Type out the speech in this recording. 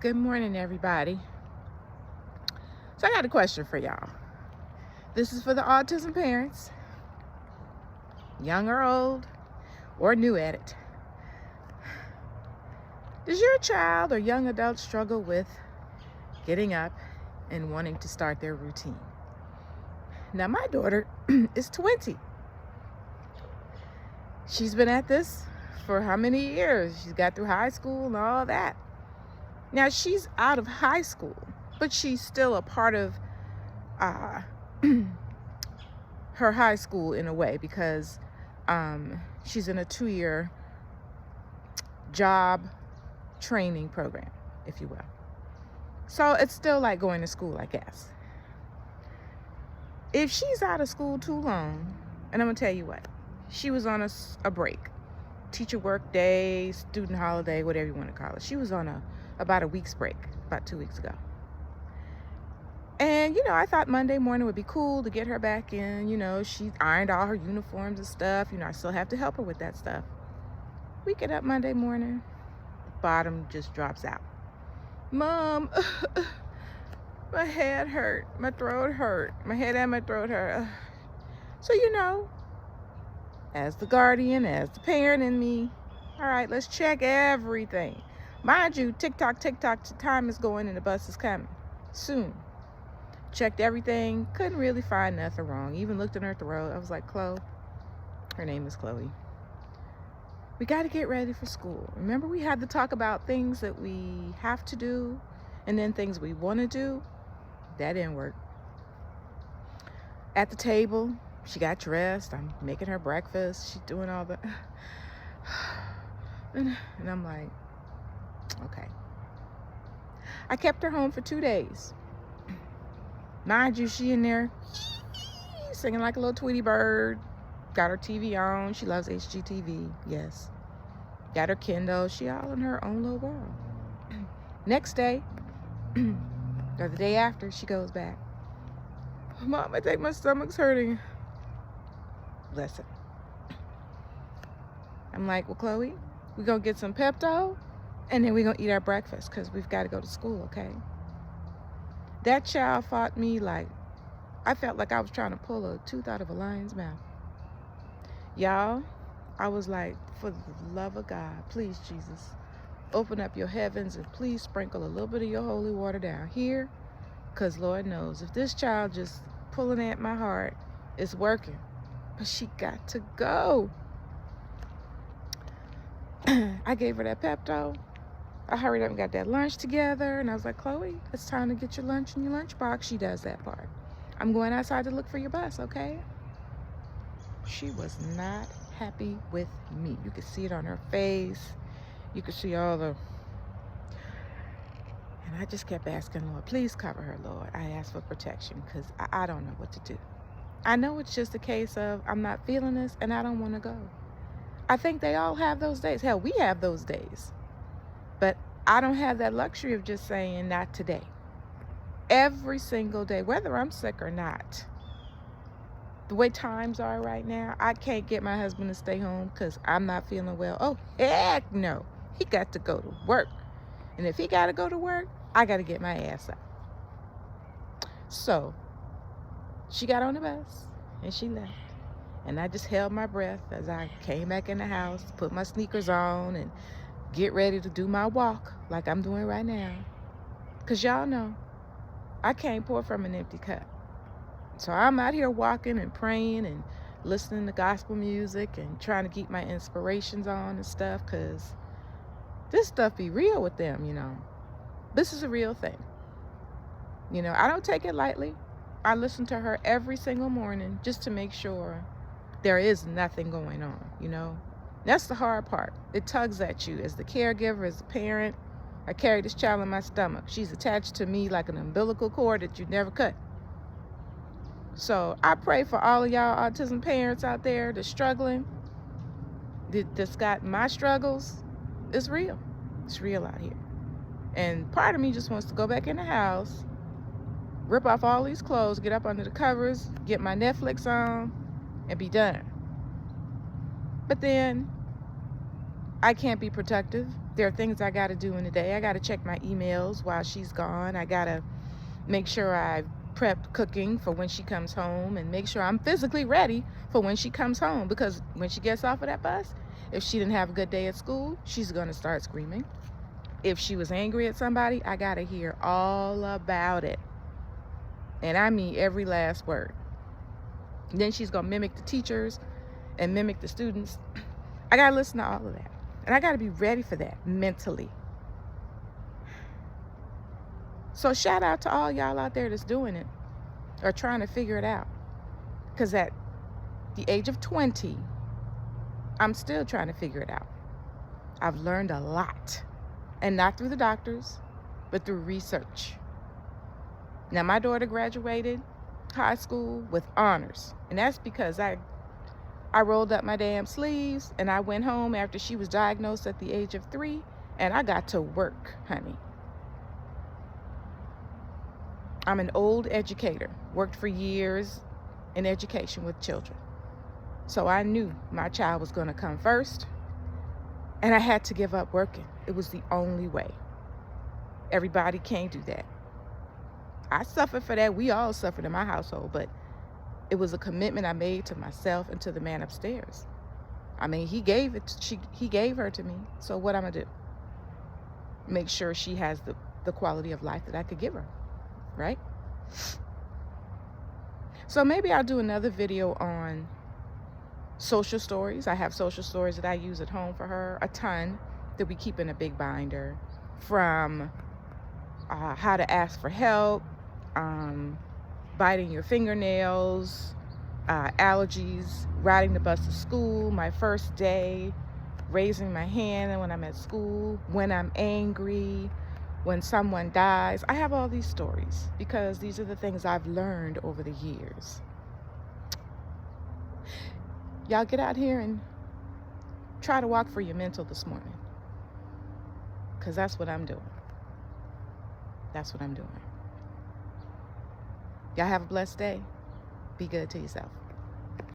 Good morning, everybody. So I got a question for y'all. This is for the autism parents, young or old, or new at it. Does your child or young adult struggle with getting up and wanting to start their routine? Now, my daughter is 20. She's been at this for how many years? She's got through high school and all that. Now, she's out of high school, but she's still a part of her high school in a way, because she's in a 2-year job training program, if you will. So it's still like going to school, I guess. If she's out of school too long, and I'm gonna tell you what, she was on a break, teacher work day, student holiday, whatever you want to call it. She was on about a week's break, about 2 weeks ago. And, I thought Monday morning would be cool to get her back in. She ironed all her uniforms and stuff. I still have to help her with that stuff. We get up Monday morning, the bottom just drops out. Mom, my head hurt, my throat hurt, my head and my throat hurt. So, as the guardian, as the parent in me, all right, let's check everything. Mind you, tick-tock, time is going and the bus is coming soon. Checked everything, couldn't really find nothing wrong. Even looked in her throat. I was like, Chloe, her name is Chloe, we got to get ready for school. Remember, we had to talk about things that we have to do and then things we want to do? That didn't work. At the table, she got dressed. I'm making her breakfast. She's doing all the... And I'm like, okay. I kept her home for 2 days. Mind you, she in there singing like a little Tweety Bird. Got her TV on. She loves HGTV. Yes. Got her Kindle. She all in her own little world. Next day, or the day after, she goes back. Mom, I think my stomach's hurting. Listen. I'm like, well, Chloe, we're going to get some Pepto, and then we're going to eat our breakfast because we've got to go to school, okay? That child fought me like I felt like I was trying to pull a tooth out of a lion's mouth. Y'all, I was like, for the love of God, please, Jesus, open up your heavens and please sprinkle a little bit of your holy water down here, because Lord knows if this child just pulling at my heart is working. But she got to go. I gave her that Pepto. I hurried up and got that lunch together, and I was like, Chloe, it's time to get your lunch in your lunchbox. She does that part. I'm going outside to look for your bus, okay? She was not happy with me. You could see it on her face. You could see all the... And I just kept asking, Lord, please cover her, Lord. I asked for protection because I don't know what to do. I know it's just a case of I'm not feeling this and I don't want to go. I think they all have those days. Hell, we have those days. But I don't have that luxury of just saying, not today. Every single day, whether I'm sick or not. The way times are right now, I can't get my husband to stay home because I'm not feeling well. Oh, heck no. He got to go to work. And if he got to go to work, I got to get my ass up. So, she got on the bus and she left. And I just held my breath as I came back in the house, put my sneakers on, and get ready to do my walk like I'm doing right now. Because y'all know, I can't pour from an empty cup. So I'm out here walking and praying and listening to gospel music and trying to keep my inspirations on and stuff, because this stuff be real with them, This is a real thing. I don't take it lightly. I listen to her every single morning just to make sure there is nothing going on, That's the hard part. It tugs at you as the caregiver, as the parent. I carry this child in my stomach. She's attached to me like an umbilical cord that you never cut. So I pray for all of y'all autism parents out there that's struggling, that's got my struggles. It's real. It's real out here. And part of me just wants to go back in the house, rip off all these clothes, get up under the covers, get my Netflix on, and be done. But then I can't be productive There are things I got to do in the day. I got to check my emails while she's gone. I got to make sure I've prepped cooking for when she comes home, and make sure I'm physically ready for when she comes home, because when she gets off of that bus, if she didn't have a good day at school, she's going to start screaming. If she was angry at somebody, I got to hear all about it. And I mean every last word. And then she's going to mimic the teachers and mimic the students. I got to listen to all of that. And I got to be ready for that mentally. So shout out to all y'all out there that's doing it or trying to figure it out. Because at the age of 20, I'm still trying to figure it out. I've learned a lot. And not through the doctors, but through research. Now, my daughter graduated high school with honors. And that's because I rolled up my damn sleeves and I went home after she was diagnosed at the age of 3, and I got to work, honey. I'm an old educator, worked for years in education with children. So I knew my child was going to come first, and I had to give up working. It was the only way. Everybody can't do that. I suffered for that. We all suffered in my household, but it was a commitment I made to myself and to the man upstairs. I mean, he gave her to me. So what I'm gonna do? Make sure she has the quality of life that I could give her, right? So maybe I'll do another video on social stories. I have social stories that I use at home for her, a ton, that we keep in a big binder, from how to ask for help, biting your fingernails, allergies, riding the bus to school, my first day, raising my hand when I'm at school, when I'm angry, when someone dies. I have all these stories because these are the things I've learned over the years. Y'all get out here and try to walk for your mental this morning, because that's what I'm doing. That's what I'm doing. Y'all have a blessed day. Be good to yourself.